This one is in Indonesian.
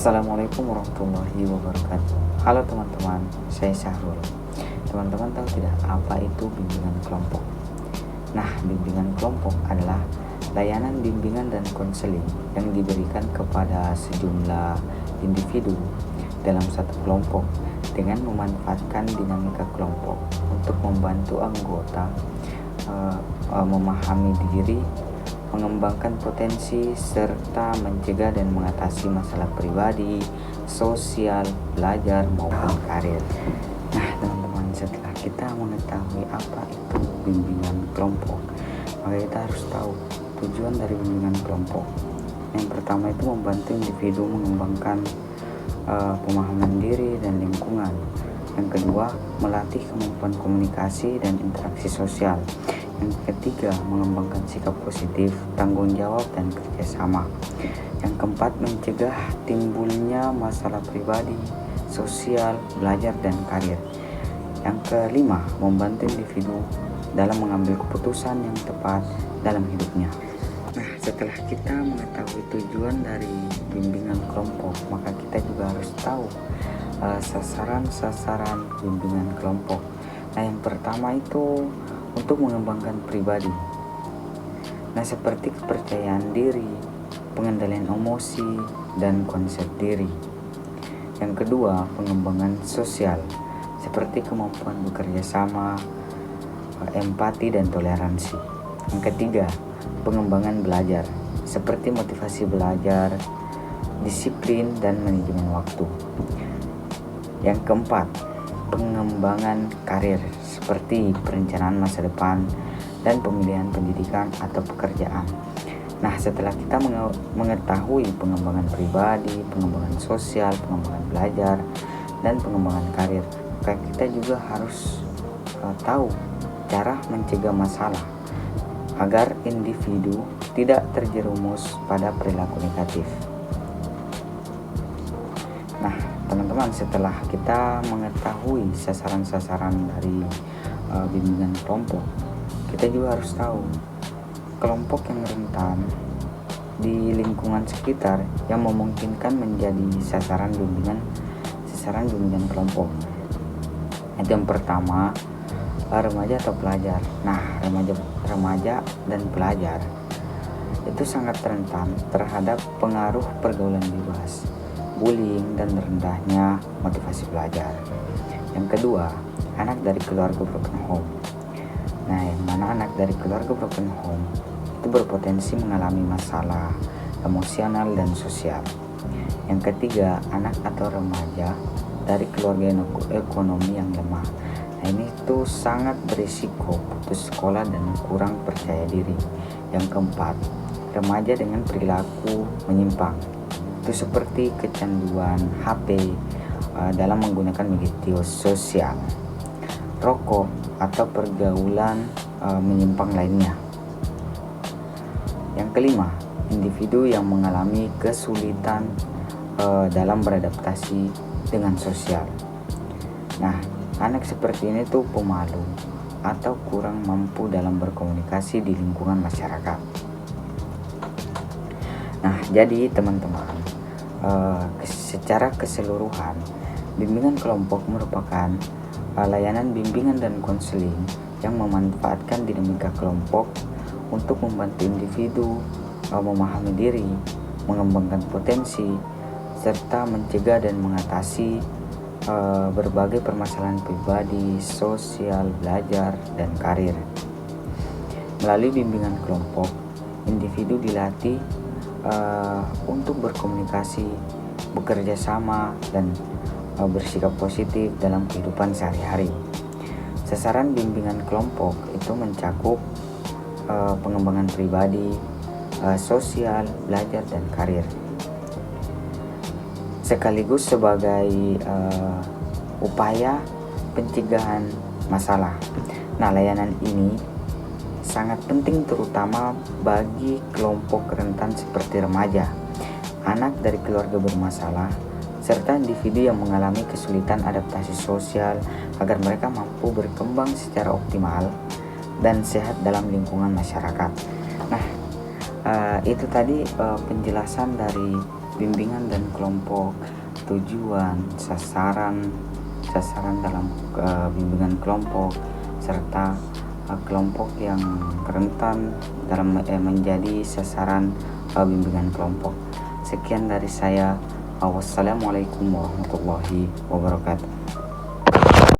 Assalamualaikum warahmatullahi wabarakatuh. Halo teman-teman, saya Syahrul. Teman-teman tahu tidak apa itu bimbingan kelompok? Nah, bimbingan kelompok adalah layanan bimbingan dan konseling yang diberikan kepada sejumlah individu dalam satu kelompok dengan memanfaatkan dinamika kelompok untuk membantu anggota memahami diri, mengembangkan potensi, serta mencegah dan mengatasi masalah pribadi, sosial, belajar, maupun karir. Nah, teman-teman, setelah kita mengetahui apa itu bimbingan kelompok, maka kita harus tahu tujuan dari bimbingan kelompok. Yang pertama itu membantu individu mengembangkan pemahaman diri dan lingkungan. Yang kedua, melatih kemampuan komunikasi dan interaksi sosial. Yang ketiga, mengembangkan sikap positif, tanggung jawab, dan kerjasama. Yang keempat, mencegah timbulnya masalah pribadi, sosial, belajar, dan karir. Yang kelima, membantu individu dalam mengambil keputusan yang tepat dalam hidupnya. Nah, setelah kita mengetahui tujuan dari bimbingan kelompok, maka kita juga harus tahu sasaran-sasaran bimbingan kelompok. Nah, yang pertama itu untuk mengembangkan pribadi. Nah, seperti kepercayaan diri, pengendalian emosi, dan konsep diri. Yang kedua, pengembangan sosial, seperti kemampuan bekerja sama, empati, dan toleransi. Yang ketiga, pengembangan belajar, seperti motivasi belajar, disiplin, dan manajemen waktu. Yang keempat, pengembangan karir, seperti perencanaan masa depan dan pemilihan pendidikan atau pekerjaan. Nah, setelah kita mengetahui pengembangan pribadi, pengembangan sosial, pengembangan belajar, dan pengembangan karir, maka kita juga harus tahu cara mencegah masalah agar individu tidak terjerumus pada perilaku negatif. Nah, teman-teman, setelah kita mengetahui sasaran-sasaran dari bimbingan kelompok, kita juga harus tahu kelompok yang rentan di lingkungan sekitar yang memungkinkan menjadi sasaran bimbingan kelompok. Itu yang pertama, remaja atau pelajar. Nah, remaja dan pelajar itu sangat rentan terhadap pengaruh pergaulan bebas, bullying, dan rendahnya motivasi belajar. Yang kedua, anak dari keluarga broken home. Nah, yang mana anak dari keluarga broken home itu berpotensi mengalami masalah emosional dan sosial. Yang ketiga, anak atau remaja dari keluarga ekonomi yang lemah. Nah, ini tuh sangat berisiko putus sekolah dan kurang percaya diri. Yang keempat, remaja dengan perilaku menyimpang, itu seperti kecanduan HP dalam menggunakan media sosial, rokok, atau pergaulan menyimpang lainnya. Yang kelima, individu yang mengalami kesulitan dalam beradaptasi dengan sosial. Nah, anak seperti ini tuh pemalu atau kurang mampu dalam berkomunikasi di lingkungan masyarakat. Nah, jadi teman-teman, secara keseluruhan, bimbingan kelompok merupakan layanan bimbingan dan konseling yang memanfaatkan dinamika kelompok untuk membantu individu memahami diri, mengembangkan potensi, serta mencegah dan mengatasi berbagai permasalahan pribadi, sosial, belajar, dan karir. Melalui bimbingan kelompok, individu dilatih untuk berkomunikasi, bekerja sama, dan bersikap positif dalam kehidupan sehari-hari. Sasaran bimbingan kelompok itu mencakup pengembangan pribadi, sosial, belajar, dan karir, sekaligus sebagai upaya pencegahan masalah. Nah, layanan ini sangat penting terutama bagi kelompok rentan seperti remaja, anak dari keluarga bermasalah, serta individu yang mengalami kesulitan adaptasi sosial agar mereka mampu berkembang secara optimal dan sehat dalam lingkungan masyarakat. Nah, itu tadi penjelasan dari bimbingan dan kelompok, tujuan, sasaran dalam bimbingan kelompok, serta kelompok yang rentan dalam menjadi sasaran bimbingan kelompok. Sekian dari saya. Wassalamualaikum warahmatullahi wabarakatuh.